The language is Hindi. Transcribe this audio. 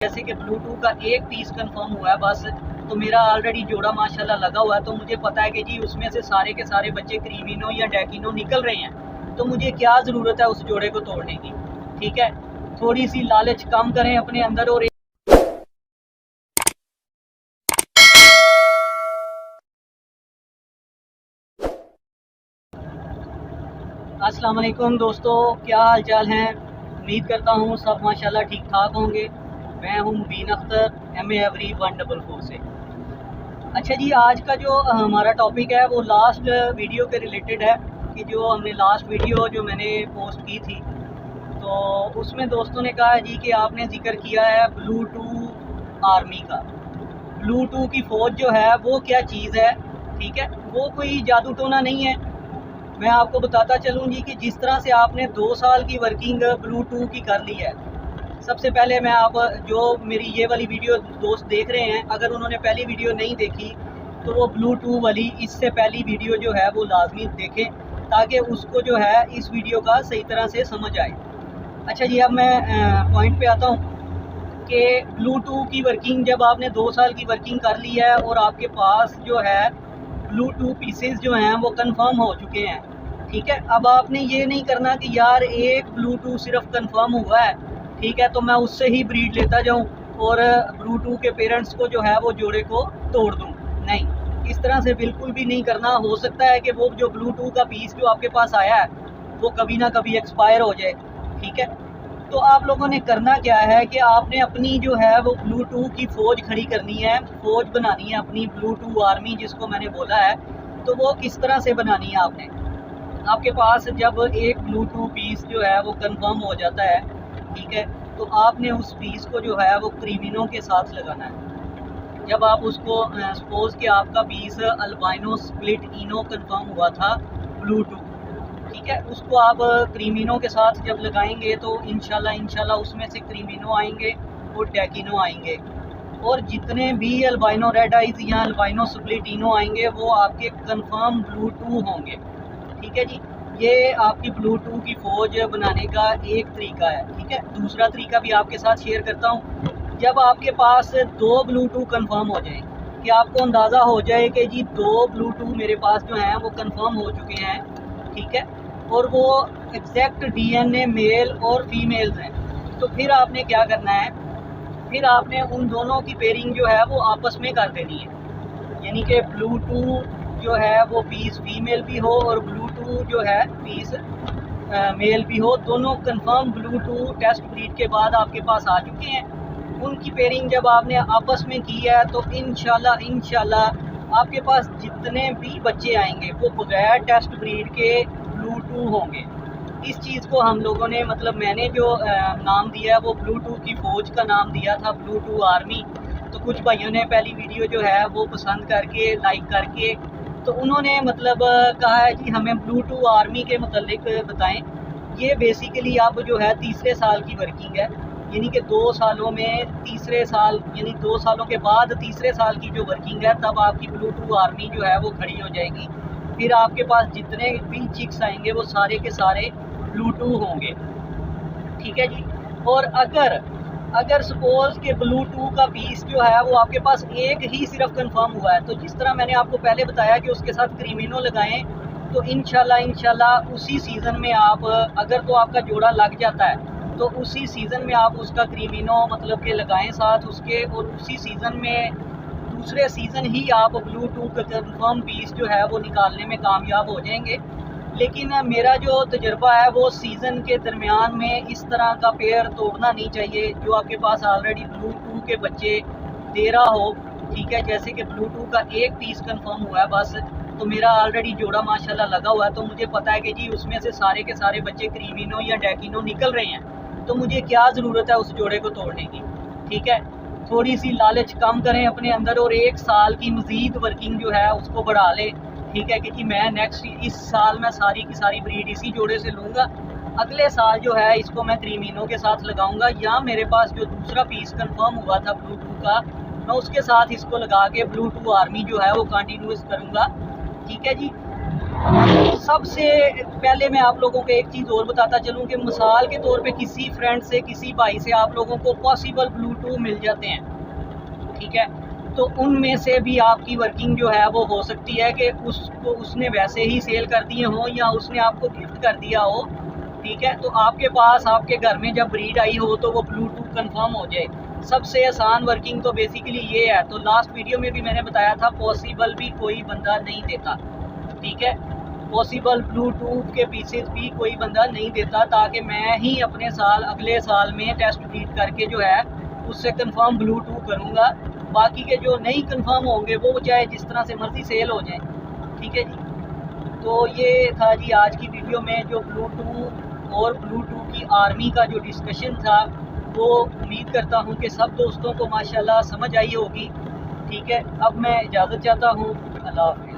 जैसे कि ब्लूटूथ का एक पीस कंफर्म हुआ है बस, तो मेरा ऑलरेडी जोड़ा माशाल्लाह लगा हुआ है। तो मुझे पता है कि जी उसमें से सारे के सारे बच्चे क्रीमिनो या डैकिनो निकल रहे हैं, तो मुझे क्या ज़रूरत है उस जोड़े को तोड़ने की। ठीक है, थोड़ी सी लालच कम करें अपने अंदर। और अस्सलाम वालेकुम दोस्तों, क्या हाल चाल हैं। उम्मीद करता हूँ सब माशाल्लाह ठीक ठाक होंगे। मैं हूँ मुबीन अख्तर, MA एवरी 144 से। अच्छा जी, आज का जो हमारा टॉपिक है वो लास्ट वीडियो के रिलेटेड है कि जो हमने लास्ट वीडियो जो मैंने पोस्ट की थी, तो उसमें दोस्तों ने कहा है जी कि आपने जिक्र किया है ब्लूटूथ आर्मी का। ब्लूटूथ की फ़ौज जो है वो क्या चीज़ है। ठीक है, वो कोई जादू टोना नहीं है। मैं आपको बताता चलूँ जी कि जिस तरह से आपने 2 साल की वर्किंग ब्लूटूथ की कर ली है। सबसे पहले मैं आप जो मेरी ये वाली वीडियो दोस्त देख रहे हैं, अगर उन्होंने पहली वीडियो नहीं देखी तो वो ब्लूटूथ वाली इससे पहली वीडियो जो है वो लाजमी देखें, ताकि उसको जो है इस वीडियो का सही तरह से समझ आए। अच्छा जी, अब मैं पॉइंट पे आता हूँ कि ब्लूटूथ की वर्किंग जब आपने 2 साल की वर्किंग कर ली है और आपके पास जो है ब्लूटूथ पीसेस जो हैं वो कंफर्म हो चुके हैं। ठीक है, अब आपने ये नहीं करना कि यार एक ब्लूटूथ सिर्फ कंफर्म हुआ है, ठीक है, तो मैं उससे ही ब्रीड लेता जाऊं और ब्लूटूथ के पेरेंट्स को जो है वो जोड़े को तोड़ दूं। नहीं, इस तरह से बिल्कुल भी नहीं करना। हो सकता है कि वो जो ब्लूटूथ का पीस जो आपके पास आया है वो कभी ना कभी एक्सपायर हो जाए। ठीक है, तो आप लोगों ने करना क्या है कि आपने अपनी जो है वो ब्लूटूथ की फ़ौज खड़ी करनी है, फ़ौज बनानी है अपनी ब्लूटूथ आर्मी जिसको मैंने बोला है। तो वो किस तरह से बनानी है आपने, आपके पास जब एक ब्लूटूथ पीस जो है वो कंफर्म हो जाता है, ठीक है, तो आपने उस पीस को जो है वो क्रीमिनो के साथ लगाना है। जब आप उसको सपोज़ कि आपका पीस अल्बाइनो स्प्लिट इनो कंफर्म हुआ था ब्लूटूथ, ठीक है, उसको आप क्रीमिनो के साथ जब लगाएंगे तो इंशाल्लाह उसमें से क्रीमिनो आएंगे और डैकिनो आएंगे, और जितने भी अल्बाइनो रेड आइज या अल्बाइनो स्प्लिटिनो आएंगे वो आपके कंफर्म ब्लूटूथ होंगे। ठीक है जी, ये आपकी ब्लूटूथ की फ़ौज बनाने का एक तरीका है। ठीक है, दूसरा तरीका भी आपके साथ शेयर करता हूँ। जब आपके पास 2 ब्लूटूथ कंफर्म हो जाए, कि आपको अंदाज़ा हो जाए कि जी 2 ब्लूटूथ मेरे पास जो हैं वो कंफर्म हो चुके हैं, ठीक है, और वो एग्जैक्ट DNA मेल और फीमेल्स हैं, तो फिर आपने क्या करना है, फिर आपने उन दोनों की पेयरिंग जो है वो आपस में कर देनी है। यानी कि ब्लूटूथ जो है वो पीस फीमेल भी हो और ब्लूटूथ जो है पीस मेल भी हो, दोनों कंफर्म ब्लूटूथ टेस्ट ब्रीड के बाद आपके पास आ चुके हैं। उनकी पेयरिंग जब आपने आपस में की है तो इंशाल्लाह आपके पास जितने भी बच्चे आएंगे वो बगैर टेस्ट ब्रीड के ब्लूटूथ होंगे। इस चीज़ को हम लोगों ने, मतलब मैंने जो नाम दिया है वो ब्लूटूथ की फ़ौज का नाम दिया था, ब्लूटूथ आर्मी। तो कुछ भाइयों ने पहली वीडियो जो है वो पसंद करके लाइक करके, तो उन्होंने मतलब कहा है कि हमें ब्लूटूथ आर्मी के मुतालिक बताएं। ये बेसिकली अब जो है तीसरे साल की वर्किंग है, यानी कि 2 सालों में तीसरे साल, यानी 2 सालों के बाद तीसरे साल की जो वर्किंग है, तब आपकी ब्लूटूथ आर्मी जो है वो खड़ी हो जाएगी। फिर आपके पास जितने भी चिक्स आएंगे वो सारे के सारे ब्लूटूथ होंगे। ठीक है जी, और अगर सपोज़ के ब्लूटूथ का पीस जो है वो आपके पास एक ही सिर्फ कंफर्म हुआ है, तो जिस तरह मैंने आपको पहले बताया कि उसके साथ क्रीमिनो लगाएं, तो इंशाल्लाह उसी सीज़न में आप, अगर तो आपका जोड़ा लग जाता है तो उसी सीज़न में आप उसका क्रीमिनो मतलब के लगाएं साथ उसके, और उसी सीज़न में दूसरे सीज़न ही आप ब्लूटूथ का कंफर्म पीस जो है वो निकालने में कामयाब हो जाएंगे। लेकिन मेरा जो तजुर्बा है वो सीज़न के दरमियान में इस तरह का पेयर तोड़ना नहीं चाहिए जो आपके पास ऑलरेडी ब्लूटूथ के बच्चे दे रहा हो। ठीक है, जैसे कि ब्लूटूथ का एक पीस कंफर्म हुआ है बस, तो मेरा ऑलरेडी जोड़ा माशाल्लाह लगा हुआ है, तो मुझे पता है कि जी उसमें से सारे के सारे बच्चे क्रीमिनो या डैकिनो निकल रहे हैं, तो मुझे क्या ज़रूरत है उस जोड़े को तोड़ने की। ठीक है, थोड़ी सी लालच कम करें अपने अंदर और 1 साल की मज़ीद वर्किंग जो है उसको बढ़ा लें। ठीक है कि जी मैं नेक्स्ट इस साल मैं सारी की सारी ब्रीड इसी जोड़े से लूँगा, अगले साल जो है इसको मैं क्रीमिनो के साथ लगाऊंगा, या मेरे पास जो दूसरा पीस कंफर्म हुआ था ब्लूटूथ का, मैं उसके साथ इसको लगा के ब्लूटूथ आर्मी जो है वो कंटिन्यूस करूँगा। ठीक है जी, सबसे पहले मैं आप लोगों को एक चीज़ और बताता चलूँ कि मिसाल के तौर पे किसी फ्रेंड से, किसी भाई से आप लोगों को पॉसिबल ब्लूटूथ मिल जाते हैं, ठीक है, तो उनमें से भी आपकी वर्किंग जो है वो हो सकती है कि उसको उसने वैसे ही सेल कर दिए हों या उसने आपको गिफ्ट कर दिया हो, ठीक है। तो आपके पास आपके घर में जब ब्रीड आई हो तो वो ब्लूटूथ कंफर्म हो जाए। सबसे आसान वर्किंग तो बेसिकली ये है। तो लास्ट वीडियो में भी मैंने बताया था पॉसिबल भी कोई बंदा नहीं देता, ठीक है, पॉसिबल ब्लूटूथ के पीसेस भी कोई बंदा नहीं देता, ताकि मैं ही अपने अगले साल में टेस्ट ब्रीड करके जो है उससे कंफर्म ब्लूटूथ करूँगा। बाकी के जो नहीं कंफर्म होंगे वो चाहे जिस तरह से मर्ज़ी सेल हो जाए, ठीक है जी। तो ये था जी आज की वीडियो में जो ब्लूटूथ और ब्लूटूथ की आर्मी का जो डिस्कशन था, वो उम्मीद करता हूँ कि सब दोस्तों को माशाल्लाह समझ आई होगी, ठीक है। अब मैं इजाज़त चाहता हूँ, अल्लाह हाफ़िज़।